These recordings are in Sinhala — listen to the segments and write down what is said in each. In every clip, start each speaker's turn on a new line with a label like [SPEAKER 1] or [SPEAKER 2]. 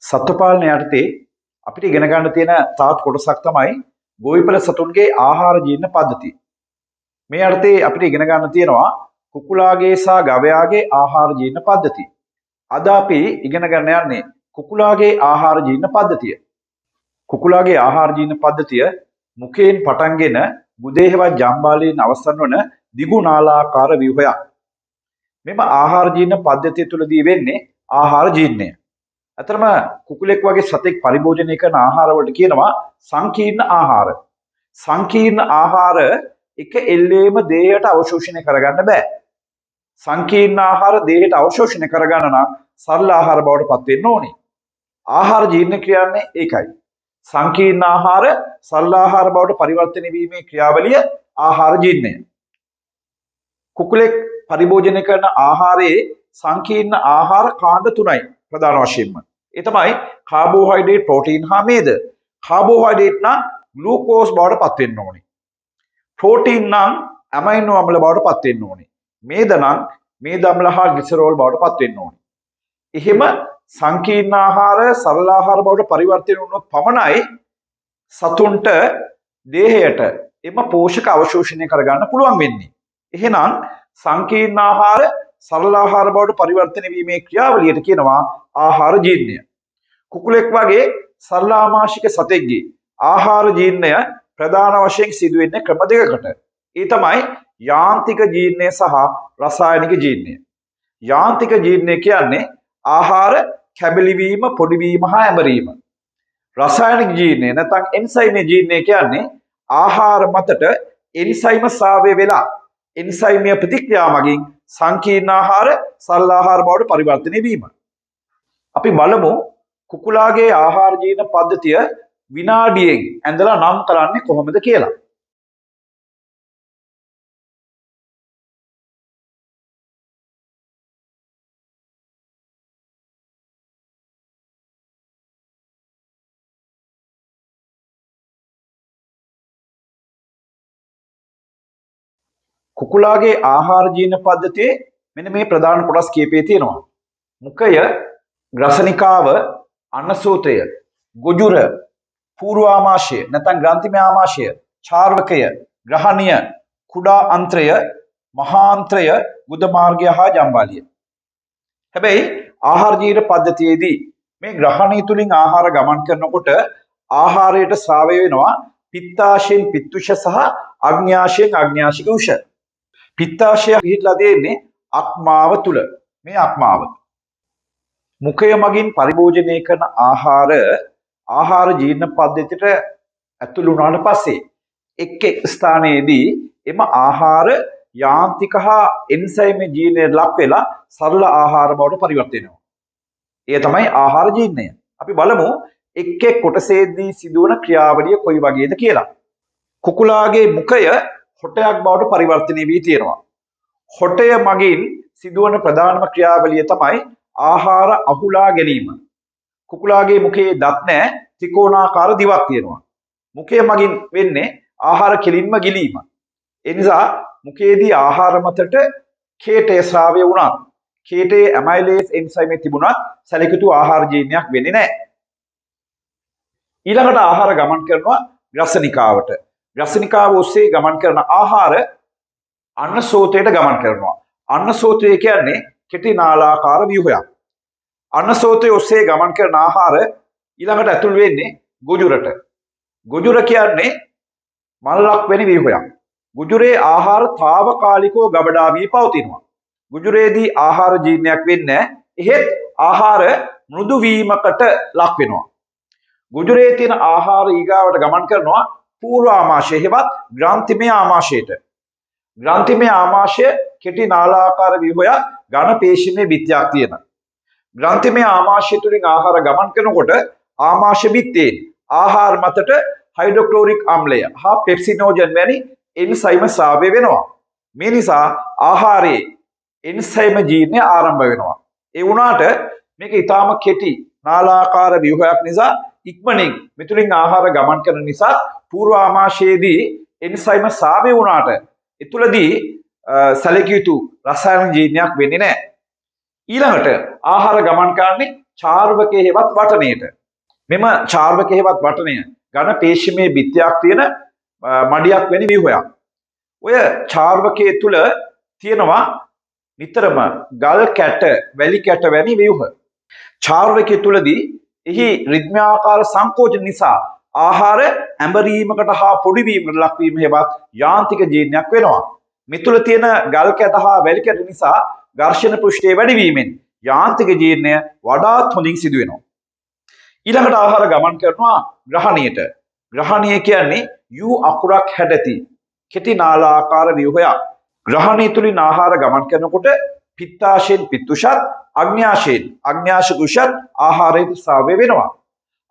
[SPEAKER 1] සත්ව පාලන යටතේ අපිට ඉගෙන ගන්න තියෙන තාත් කොටසක් තමයි ගොවිපළ සතුන්ගේ ආහාර ජීර්ණ පද්ධතිය. මේ යටතේ අපිට ඉගෙන ගන්න තියෙනවා කුකුලාගේ සහ ගවයාගේ ආහාර ජීර්ණ පද්ධතිය. අද අපි ඉගෙන ගන්න යන්නේ කුකුලාගේ ආහාර ජීර්ණ පද්ධතිය. කුකුලාගේ ආහාර ජීර්ණ පද්ධතිය මුඛයෙන් පටන්ගෙන ගුදේහවත් ජම්බාලයෙන් අවසන් වන දිගු නාලාකාර ව්‍යුහයක්. මෙම ආහාර ජීර්ණ පද්ධතිය තුළදී වෙන්නේ ආහාර ජීර්ණය. අතරම කුකුලෙක් වගේ සතෙක් පරිභෝජනය කරන ආහාර වලට කියනවා සංකීර්ණ ආහාර. සංකීර්ණ ආහාර එක එල්ලේම දේහයට අවශෝෂණය කරගන්න බෑ. සංකීර්ණ ආහාර දේහයට අවශෝෂණය කරගන්න නම් සරල ආහාර බවට පත් වෙන්න ඕනේ. ආහාර ජීර්ණ ක්‍රියාන්නේ ඒකයි. සංකීර්ණ ආහාර සරල ආහාර බවට පරිවර්තනය වීමේ ක්‍රියාවලිය ආහාර ජීර්ණය. කුකුලෙක් පරිභෝජනය කරන ආහාරයේ සංකීර්ණ ආහාර කාණ්ඩ තුනයි ප්‍රධාන වශයෙන්ම. ඒ තමයි කාබෝහයිඩ්‍රේට්, ප්‍රෝටීන් හා මේද. කාබෝහයිඩ්‍රේට් නම් ග්ලූකෝස් බවට පත් වෙන්න ඕනේ. ප්‍රෝටීන් නම් ඇමයිනෝ අම්ල බවට පත් වෙන්න ඕනේ. මේද නම් මේද අම්ල හා ග්ලිසරෝල් බවට පත් වෙන්න ඕනේ. එහෙම සංකීර්ණ ආහාර සරල ආහාර බවට පරිවර්තනය වුණොත් පමණයි සතුන්ට දේහයට එම පෝෂක අවශෝෂණය කරගන්න පුළුවන් වෙන්නේ. එහෙනම් සංකීර්ණ ආහාර සරල ආහාර බවට පරිවර්තනය වීමේ ක්‍රියාවලියට කියනවා ආහාර ජීර්ණය. කුකුලෙක් වගේ සරල ආමාශික සතෙක්ගේ ආහාර ජීර්ණය ප්‍රධාන වශයෙන් සිදු වෙන්නේ ක්‍රම දෙකකට. ඒ තමයි යාන්ත්‍රික ජීර්ණය සහ රසායනික ජීර්ණය. යාන්ත්‍රික ජීර්ණය කියන්නේ ආහාර කැබලි වීම, පොඩි වීම හා ඇඹරීම. රසායනික ජීර්ණය නැත්නම් එන්සයිම ජීර්ණය කියන්නේ ආහාර මතට එන්සයිම සාවය වෙලා එන්සයිමීය ප්‍රතික්‍රියා මගින් සංකීර්ණ ආහාර සරල ආහාර බවට පරිවර්තනය වීම. අපි බලමු කුකුලාගේ ආහාර ජීර්ණ පද්ධතිය විනාඩියෙන් ඇඳලා නම් කරන්නේ කොහොමද කියලා. කුකුලාගේ ආහාර ජීර්ණ පද්ධතියේ මෙන්න මේ ප්‍රධාන කොටස් කීපය තියෙනවා. මුඛය, ග්‍රසනිකාව, අන්නසෝතය, ගොජුර, පූර්වාමාශය නැත්නම් ග්‍රන්ථිමය ආමාශය, චාර්වකය, ග්‍රහණිය, කුඩා අන්ත්‍රය, මහාන්ත්‍රය, ගුද මාර්ගය හා ජම්බාලිය. හැබැයි ආහාර ජීර්ණ පද්ධතියේදී මේ ග්‍රහණිය තුලින් ආහාර ගමන් කරනකොට ආහාරයට ස්‍රාවය වෙනවා පිත්තාශයෙන් පිත්තුෂ සහ අග්න්‍යාශයෙන් අග්න්‍යාශික උෂ. පිත්තාශය පිහිටලා තියෙන්නේ අක්මාව තුල. මේ අක්මාව. මුඛය මගින් පරිභෝජනය කරන ආහාර ජීර්ණ පද්ධතියට ඇතුළු වුණාට පස්සේ එක් ස්ථානයේදී එම ආහාර යාන්ත්‍රික හා එන්සයිම ජීර්ණයට ලක් වෙලා සරල ආහාර බවට පරිවර්තනය වෙනවා. එය තමයි ආහාර ජීර්ණය. අපි බලමු එක් කොටසේදී සිදුවන ක්‍රියාවලිය කොයි වගේද කියලා. කුකුලාගේ මුඛය හොටයක් බවට පරිවර්තනය වී තියෙනවා. හොටය මගින් සිදුවන ප්‍රධානම ක්‍රියාවලිය තමයි ආහාර අහුලා ගැනීම. කුකුලාගේ මුඛයේ දත් නැහැ, ත්‍රිකෝණාකාර දිවක් තියෙනවා. මුඛය මගින් වෙන්නේ ආහාර කෙලින්ම ගිලීම. ඒ නිසා මුඛයේදී ආහාර මතට කේටය ස්‍රාවය වුණා. කේටයේ ඇමයිලේස් එන්සයිම් තිබුණත් සැලකිතු ආහාර ජීර්ණයක් වෙන්නේ නැහැ. ඊළඟට ආහාර ගමන් කරනවා ග්‍රසනිකාවට. ග්‍රසනිකාව ඔස්සේ ගමන් කරන ආහාර අන්නසෝතයට ගමන් කරනවා. අන්නසෝතය කියන්නේ කෙටි නාලාකාර ව්‍යුහයක්. අන්නසෝතය ඔස්සේ ගමන් කරන ආහාර ඊළඟට ඇතුල් වෙන්නේ ගොජුරට. ගොජුර කියන්නේ මල්ලක් වැනි ව්‍යුහයක්. ගොජුරේ ආහාර తాවකාලිකව ගබඩා වී පවතිනවා. ගොජුරේදී ආහාර ජීර්ණයක් වෙන්නේ නැහැ. එහෙත් ආහාර මෘදු වීමකට ලක් වෙනවා. ගොජුරේ තියෙන ආහාර ඊගාවට ගමන් කරනවා පූර්ව ආමාශය හෙවත් ග්‍රන්ථිමය ආමාශයට. ග්‍රන්ථිමය ආමාශය කෙටි නාලාකාර ව්‍යුහයක් ඝන පේශිමය බිත්තියක් තියෙන. ග්‍රන්ථිමය ආමාශය තුලින් ආහාර ගමන් කරනකොට ආමාශය බිත්තේ ආහාර මතට හයිඩ්‍රොක්ලෝරික් අම්ලය හා පෙප්සිනෝජන් වැනි එන්සයිම ස්‍රාවය වෙනවා. මේ නිසා ආහාරයේ එන්සයිම ජීර්ණය ආරම්භ වෙනවා. ඒ වුණාට මේක ඊටාම කෙටි නාලාකාර ව්‍යුහයක් නිසා ඉක්මනින් මෙතුලින් ආහාර ගමන් කරන නිසා පූර්ව ආමාශයේදී එන්සයිම ස්‍රාවය වුණාට එතුලදී සැලකිය යුතු රසායන ජීර්ණයක් වෙන්නේ නැහැ. ඊළඟට ආහාර ගමන් කරන්නේ චාර්වකයේවත් වටනයට. මෙම චාර්වකයේවත් වටනය ඝන පේශිමය බිත්තියක් තියෙන මඩියක් වැනි ව්‍යුහයක්. ඔය චාර්වකයේ තුල තියෙනවා නිතරම ගල් කැට, වැලි කැට වැනි ව්‍යුහ. චාර්වකයේ තුලදී එහි රිද්මයාකාර සංකෝචන නිසා ආහාර ඇඹරීමකට හා පොඩිවීමකට ලක්වීම හේවත් යාන්ත්‍රික ජීර්ණයක් වෙනවා. මේ තුල තියෙන ගල් කැට හා වැලි කැට නිසා ඝර්ෂණ පෘෂ්ඨයේ වැඩිවීමෙන් යාන්ත්‍රික ජීර්ණය වඩාත් හොඳින් සිදු වෙනවා. ඊළඟට ආහාර ගමන් කරනවා ග්‍රහණයට. ග්‍රහණය කියන්නේ යු අකුරක් හැඩති කෙටි නාලාකාර ව්‍යුහයක්. ග්‍රහණය තුලින් ආහාර ගමන් කරනකොට පිත්තාශයෙන් පිත්තුෂත්, අග්න්‍යාශයෙන් අග්න්‍යාශකුෂත් ආහාරයේ ස්‍රාවය වෙනවා.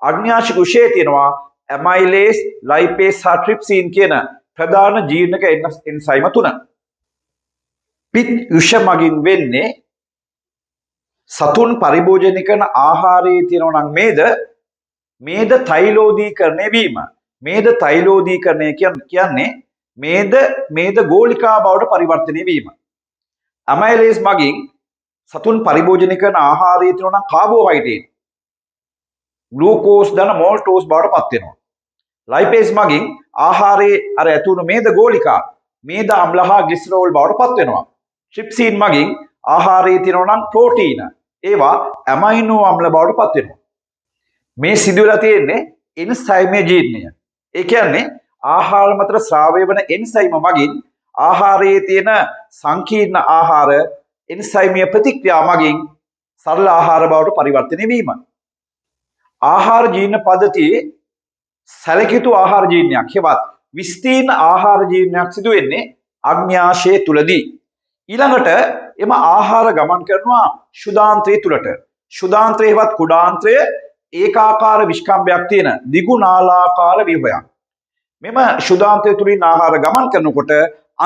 [SPEAKER 1] අග්න්‍යාශකුෂයේ තියෙනවා ඇමයිලේස්, ලයිපේස් හා ට්‍රිප්සින් කියන ප්‍රධාන ජීර්ණක එන්සයිම තුන. පිත් යුෂ මගින් වෙන්නේ සතුන් පරිභෝජනය කරන ආහාරයේ තියෙනවා නම් මේද තෛලෝදීකරණය වීම. මේද තෛලෝදීකරණය කියන්නේ මේද ගෝලිකා බවට පරිවර්තනය වීම. ඇමයිලේස් මගින් සතුන් පරිභෝජනය කරන ආහාරයේ තියෙනවා නම් කාබෝහයිඩ්‍රේට් ග්ලූකෝස් ධන මෝල්ටෝස් බවට පත් වෙනවා. ලයිපේස් මගින් ආහාරයේ අර ඇතුණු මේද ගෝලිකා මේද අම්ල හා ග්ලිසරෝල් බවට පත් වෙනවා. ට්‍රිප්සින් මගින් ආහාරයේ තියෙනවා නම් ප්‍රෝටීන ඒවා ඇමයිනෝ අම්ල බවට පත් වෙනවා. මේ සිදුවලා තියෙන්නේ එන්සයිමයේ ජීර්ණය. ඒ කියන්නේ ආහාර මතර ස්‍රාවය වන එන්සයිම මගින් ආහාරයේ තියෙන සංකීර්ණ ආහාර එන්සයිමීය ප්‍රතික්‍රියා මගින් සරල ආහාර බවට පරිවර්තනය වීම. ආහාර ජීර්ණ පද්ධතියේ සැලකියුතු ආහාර ජීර්ණයක් හෙවත් විස්තීර්ණ ආහාර ජීර්ණයක් සිදු වෙන්නේ අග්න්‍යාශය තුලදී. ඊළඟට එම ආහාර ගමන් කරනවා ශුද්ධාන්ත්‍රය තුලට. ශුද්ධාන්ත්‍රය හෙවත් කුඩාන්ත්‍රය ඒකාකාර විස්කම්භයක් තියෙන දිගු නාලාකාර ව්‍යුහයක්. මෙම ශුද්ධාන්ත්‍රය තුලින් ආහාර ගමන් කරනකොට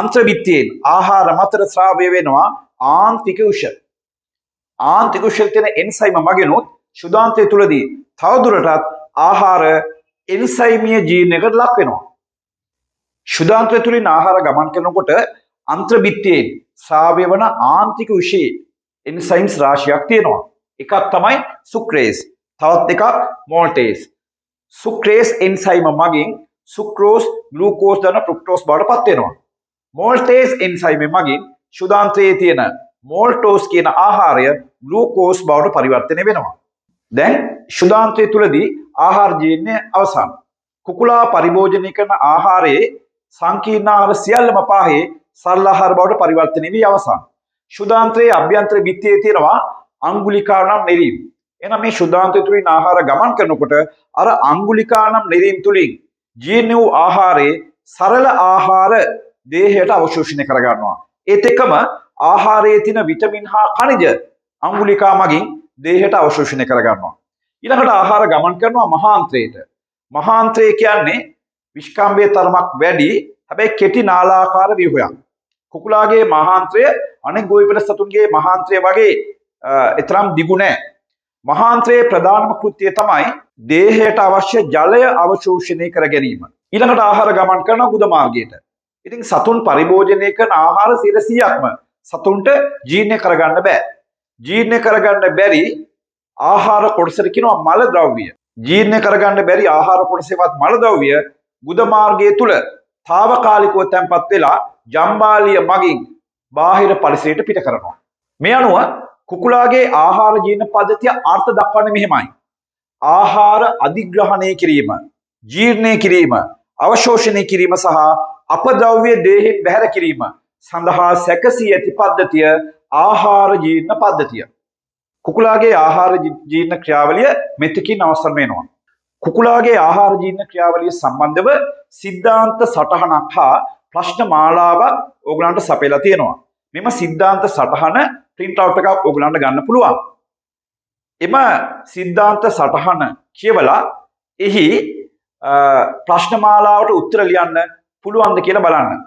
[SPEAKER 1] අන්ත්‍රබිත්තියෙන් ආහාර මතර ස්‍රාවය වෙනවා ආන්තික උෂ. ආන්තික උෂ තියෙන එන්සයිම මගිනුත් ශුද්ධාන්ත්‍රය තුලදී තවදුරටත් ආහාර එන්සයිමීය ජීර්ණයකට ලක් වෙනවා. ශුද්ධාන්ත්‍රය තුලින් ආහාර ගමන් කරනකොට අන්ත්‍රබිත්තියෙන් ස්‍රාවය වන ආන්තික උෂයේ එන්සයිම්ස් රාශියක් තියෙනවා. එකක් තමයි සුක්‍රේස්, තවත් එකක් මෝල්ටේස්. සුක්‍රේස් එන්සයිම මගින් සුක්‍රෝස්, ග්ලූකෝස් ධන ෆ්‍රුක්ටෝස් බවට පත් වෙනවා. මෝල්ටේස් එන්සයිම මගින් ශුද්ධාන්ත්‍රයේ තියෙන මෝල්ටෝස් කියන ආහාරය ග්ලූකෝස් බවට පරිවර්තනය වෙනවා. දැන් ශුද්ධාන්ත්‍රය තුලදී ආහාර ජීර්ණය අවසන්. කුකුලා පරිභෝජනය කරන ආහාරයේ සංකීර්ණ ආහාර සියල්ලම පාහේ සරල ආහාර බවට පරිවර්තනය වී අවසන්. ශුද්ධාන්ත්‍රයේ අභ්‍යන්තර බිත්තියේ තියෙනවා අංගුලිකා නම් නෙරීම්. එහෙනම් මේ ශුද්ධාන්ත්‍රය තුලින් ආහාර ගමන් කරනකොට අර අංගුලිකා නම් නෙරීම් තුලින් ජීර්ණ වූ ආහාරයේ සරල ආහාර දේහයට අවශෝෂණය කර ගන්නවා. ඒත් එක්කම ආහාරයේ තියෙන විටමින් හා khනිජ අංගුලිකා මගින් දේහයට අවශෝෂණය කර ගන්නවා. ඊළඟට ආහාර ගමන් කරනවා මහාන්ත්‍රයට. මහාන්ත්‍රය කියන්නේ විස්කම්භයේ තරමක් වැඩි හැබැයි කෙටි නාලාකාර ව්‍යුහයක්. කුකුලාගේ මහාන්ත්‍රය අනෙක් ගොවිපළ සතුන්ගේ මහාන්ත්‍රය වගේ තරම් දිගු නැහැ. මහාන්ත්‍රයේ ප්‍රධානම කෘත්‍යය තමයි දේහයට අවශ්‍ය ජලය අවශෝෂණය කර ගැනීම. ඊළඟට ආහාර ගමන් කරන ගුද මාර්ගයට. ඉතින් සතුන් පරිභෝජනය කරන ආහාර 100%ක්ම සතුන්ට ජීර්ණය කරගන්න බෑ. ජීර්ණය කරගන්න බැරි ආහාර කොටසට කියනවා මල ද්‍රව්‍ය. ජීර්ණය කරගන්න බැරි ආහාර කොටසේවත් මල ද්‍රව්‍ය ගුද මාර්ගය තුල తాවකාලිකව තැන්පත් වෙලා ජම්බාලිය මගින් බාහිර පරිසරයට පිට කරනවා. මේ අනුව කුකුලාගේ ආහාර ජීර්ණ පද්ධතිය අර්ථ දක්වන්නේ මෙහෙමයි. ආහාර අධිග්‍රහණය කිරීම, ජීර්ණය කිරීම, අවශෝෂණය කිරීම සහ අපද්‍රව්‍ය දේහෙන් බැහැර කිරීම සඳහා සැකසී ඇති පද්ධතිය ආහාර ජීර්ණ පද්ධතිය. කුකුලාගේ ආහාර ජීර්ණ ක්‍රියාවලිය මෙතකින් අවසන් වෙනවා. කුකුලාගේ ආහාර ජීර්ණ ක්‍රියාවලිය සම්බන්ධව සිද්ධාන්ත සටහනක් හා ප්‍රශ්න මාලාවක් ඕගලන්ට සපයලා තියෙනවා. මෙම සිද්ධාන්ත සටහන print out එකක් ඕගලන්ට ගන්න පුළුවන්. එම සිද්ධාන්ත සටහන කියවලා එහි ප්‍රශ්න මාලාවට උත්තර ලියන්න පුළුවන්ද කියලා බලන්න.